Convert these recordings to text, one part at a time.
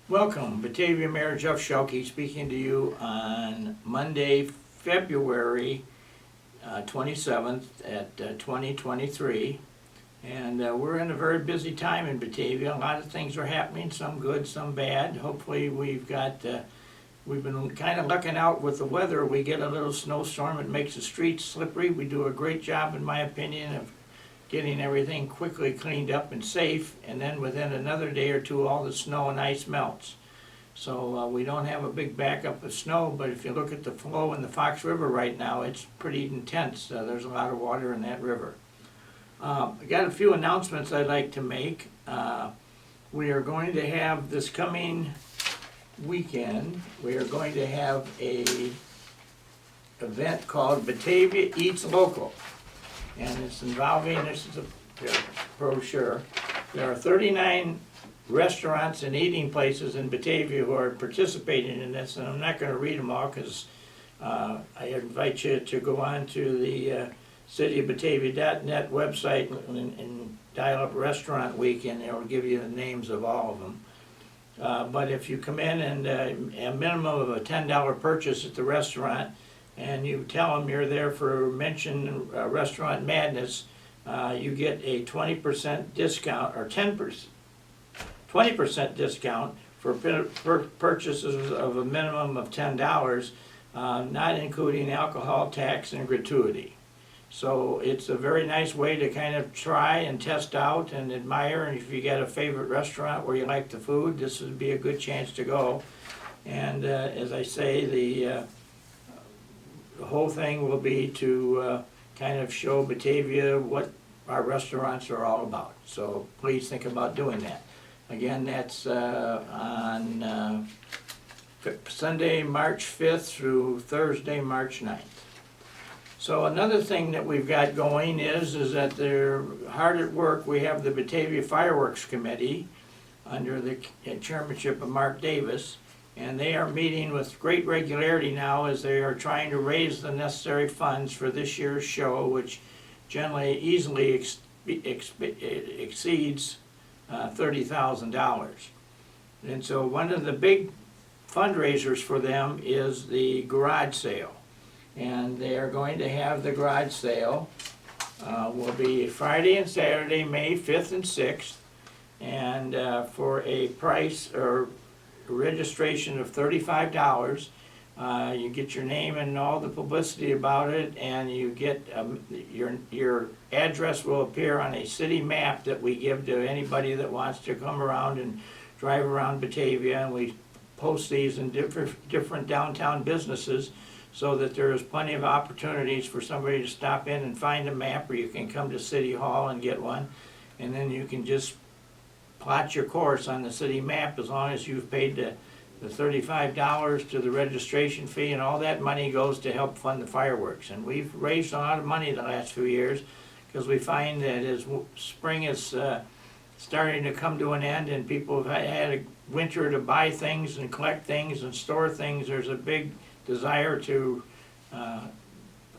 Welcome, Batavia Mayor Jeff Schielke speaking to you on Monday, February 27th at 2023. And we're in a very busy time in Batavia. A lot of things are happening, some good, some bad. Hopefully we've been kind of looking out with the weather. We get a little snowstorm, it makes the streets slippery. We do a great job, in my opinion, of getting everything quickly cleaned up and safe, and then within another day or two, all the snow and ice melts. So we don't have a big backup of snow, but if you look at the flow in the Fox River right now, it's pretty intense. There's a lot of water in that river. I got a few announcements I'd like to make. We are going to have this coming weekend, we are going to have a event called Batavia Eats Local. And it's involving, this is a brochure, there are 39 restaurants and eating places in Batavia who are participating in this, and I'm not going to read them all because I invite you to go on to the cityofbatavia.net website and dial up Restaurant Week, and it will give you the names of all of them. But if you come in and a minimum of a $10 purchase at the restaurant, and you tell them you're there for mention Restaurant Madness, you get a 20% discount, or 20% discount for purchases of a minimum of $10, not including alcohol, tax, and gratuity. So it's a very nice way to kind of try and test out and admire, and if you got a favorite restaurant where you like the food, this would be a good chance to go. And as I say, the whole thing will be to kind of show Batavia what our restaurants are all about. So please think about doing that. Again, that's on Sunday, March 5th through Thursday, March 9th. So another thing that we've got going is that they're hard at work. We have the Batavia Fireworks Committee under the chairmanship of Mark Davis, and they are meeting with great regularity now as they are trying to raise the necessary funds for this year's show, which generally easily exceeds $30,000. And so one of the big fundraisers for them is the garage sale. And they are going to have the garage sale, will be Friday and Saturday, May 5th and 6th, and for a price or registration of $35. You get your name and all the publicity about it, and you get your address will appear on a city map that we give to anybody that wants to come around and drive around Batavia, and we post these in different downtown businesses so that there is plenty of opportunities for somebody to stop in and find a map, or you can come to City Hall and get one, and then you can just plot your course on the city map as long as you've paid the $35 to the registration fee, and all that money goes to help fund the fireworks. And we've raised a lot of money the last few years because we find that as spring is starting to come to an end and people have had a winter to buy things and collect things and store things, there's a big desire to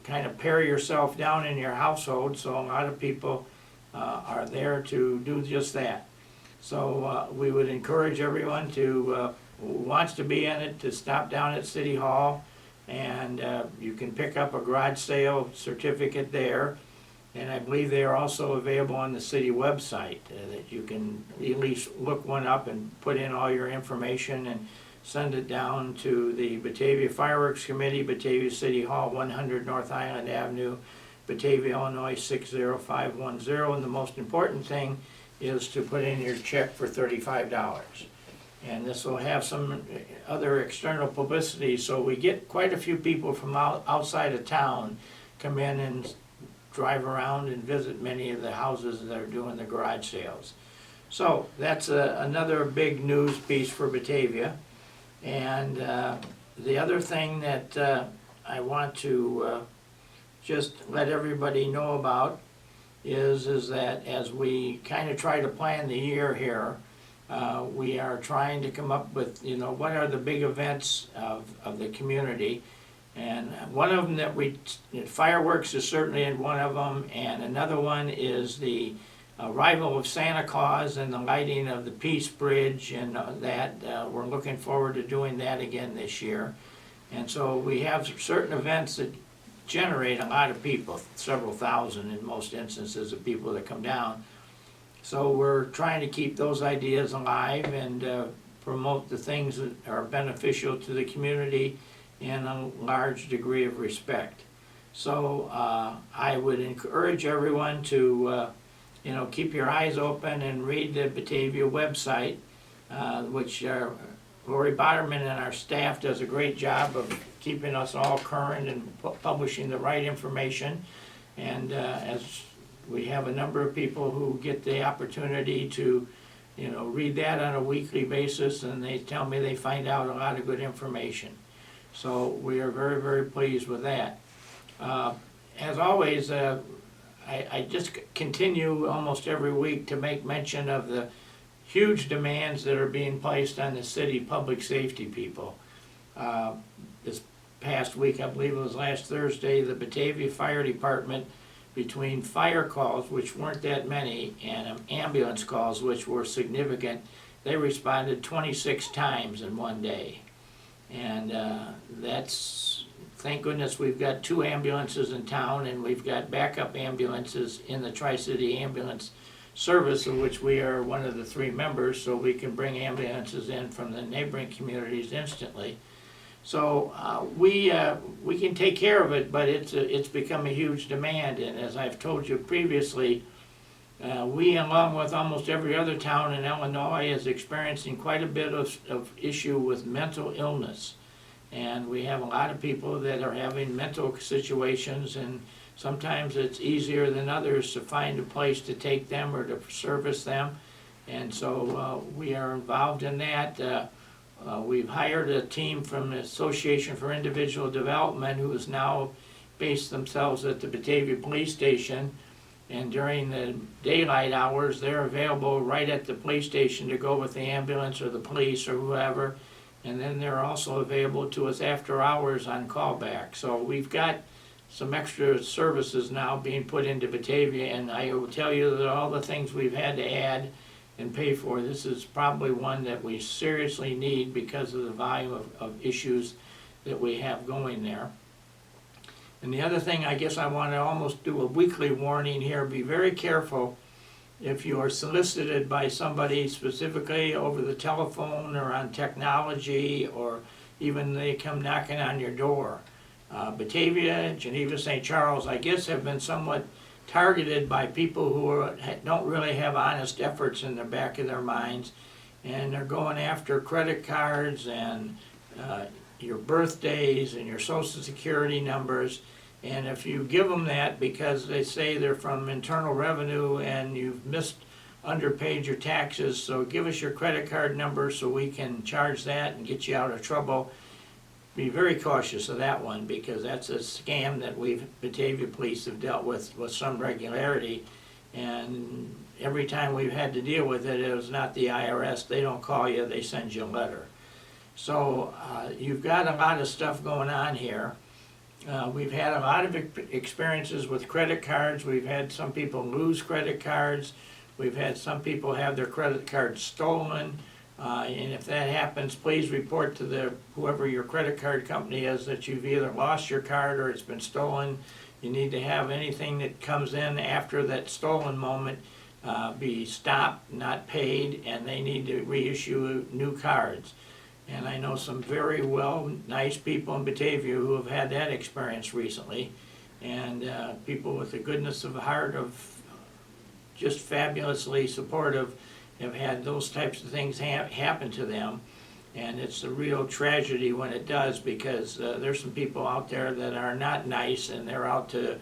kind of pare yourself down in your household, so a lot of people are there to do just that. So we would encourage everyone who wants to be in it to stop down at City Hall, and you can pick up a garage sale certificate there, and I believe they are also available on the city website that you can at least look one up and put in all your information and send it down to the Batavia Fireworks Committee, Batavia City Hall, 100 North Island Avenue, Batavia, Illinois 60510, and the most important thing is to put in your check for $35. And this will have some other external publicity, so we get quite a few people from outside of town come in and drive around and visit many of the houses that are doing the garage sales. So that's another big news piece for Batavia. And the other thing that I want to just let everybody know about is that as we kind of try to plan the year here, we are trying to come up with, what are the big events of the community. And one of them that fireworks is certainly one of them, and another one is the arrival of Santa Claus and the lighting of the Peace Bridge and that. We're looking forward to doing that again this year. And so we have certain events that generate a lot of people, several thousand in most instances of people that come down. So we're trying to keep those ideas alive and promote the things that are beneficial to the community in a large degree of respect. So I would encourage everyone to keep your eyes open and read the Batavia website, which Lori Botterman and our staff does a great job of keeping us all current and publishing the right information. And as we have a number of people who get the opportunity to read that on a weekly basis, and they tell me they find out a lot of good information. So we are very, very pleased with that. As always, I just continue almost every week to make mention of the huge demands that are being placed on the city public safety people. This past week, I believe it was last Thursday, the Batavia Fire Department, between fire calls, which weren't that many, and ambulance calls, which were significant, they responded 26 times in one day. And that's, thank goodness we've got 2 ambulances in town, and we've got backup ambulances in the Tri-City Ambulance Service, of which we are one of the 3 members, so we can bring ambulances in from the neighboring communities instantly. So we can take care of it, but it's become a huge demand. And as I've told you previously, we, along with almost every other town in Illinois, is experiencing quite a bit of issue with mental illness. And we have a lot of people that are having mental situations, and sometimes it's easier than others to find a place to take them or to service them. And so we are involved in that. We've hired a team from the Association for Individual Development who is now based themselves at the Batavia Police Station, and during the daylight hours they're available right at the police station to go with the ambulance or the police or whoever, and then they're also available to us after hours on callback. So we've got some extra services now being put into Batavia, and I will tell you that all the things we've had to add and pay for, this is probably one that we seriously need because of the volume of issues that we have going there. And the other thing, I guess I want to almost do a weekly warning here. Be very careful if you are solicited by somebody specifically over the telephone or on technology, or even they come knocking on your door. Batavia, Geneva, St. Charles, I guess, have been somewhat targeted by people who don't really have honest efforts in the back of their minds, and they're going after credit cards and your birthdays and your social security numbers. And if you give them that because they say they're from Internal Revenue and you've underpaid your taxes, so give us your credit card number so we can charge that and get you out of trouble. Be very cautious of that one, because that's a scam that Batavia Police have dealt with some regularity, and every time we've had to deal with it, it was not the IRS. They don't call you, they send you a letter. So you've got a lot of stuff going on here. We've had a lot of experiences with credit cards. We've had some people lose credit cards. We've had some people have their credit cards stolen. And if that happens, please report to whoever your credit card company is that you've either lost your card or it's been stolen. You need to have anything that comes in after that stolen moment be stopped, not paid, and they need to reissue new cards. And I know some very nice people in Batavia who have had that experience recently, and people with the goodness of heart of just fabulously supportive have had those types of things happen to them. And it's a real tragedy when it does, because there's some people out there that are not nice, and they're out to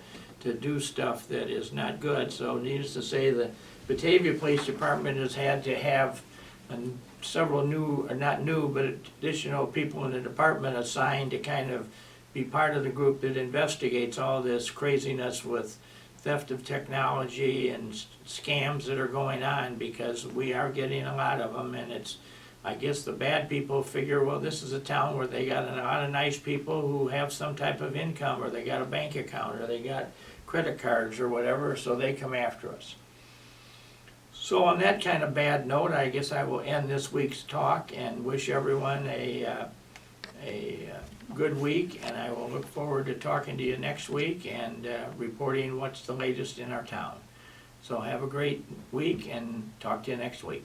do stuff that is not good. So needless to say, the Batavia Police Department has had to have several new, or not new, but additional people in the department assigned to kind of be part of the group that investigates all this craziness with theft of technology and scams that are going on, because we are getting a lot of them. And it's, I guess the bad people figure, well, this is a town where they got a lot of nice people who have some type of income, or they got a bank account, or they got credit cards or whatever, so they come after us. So on that kind of bad note, I guess I will end this week's talk and wish everyone a good week, and I will look forward to talking to you next week and reporting what's the latest in our town. So have a great week and talk to you next week.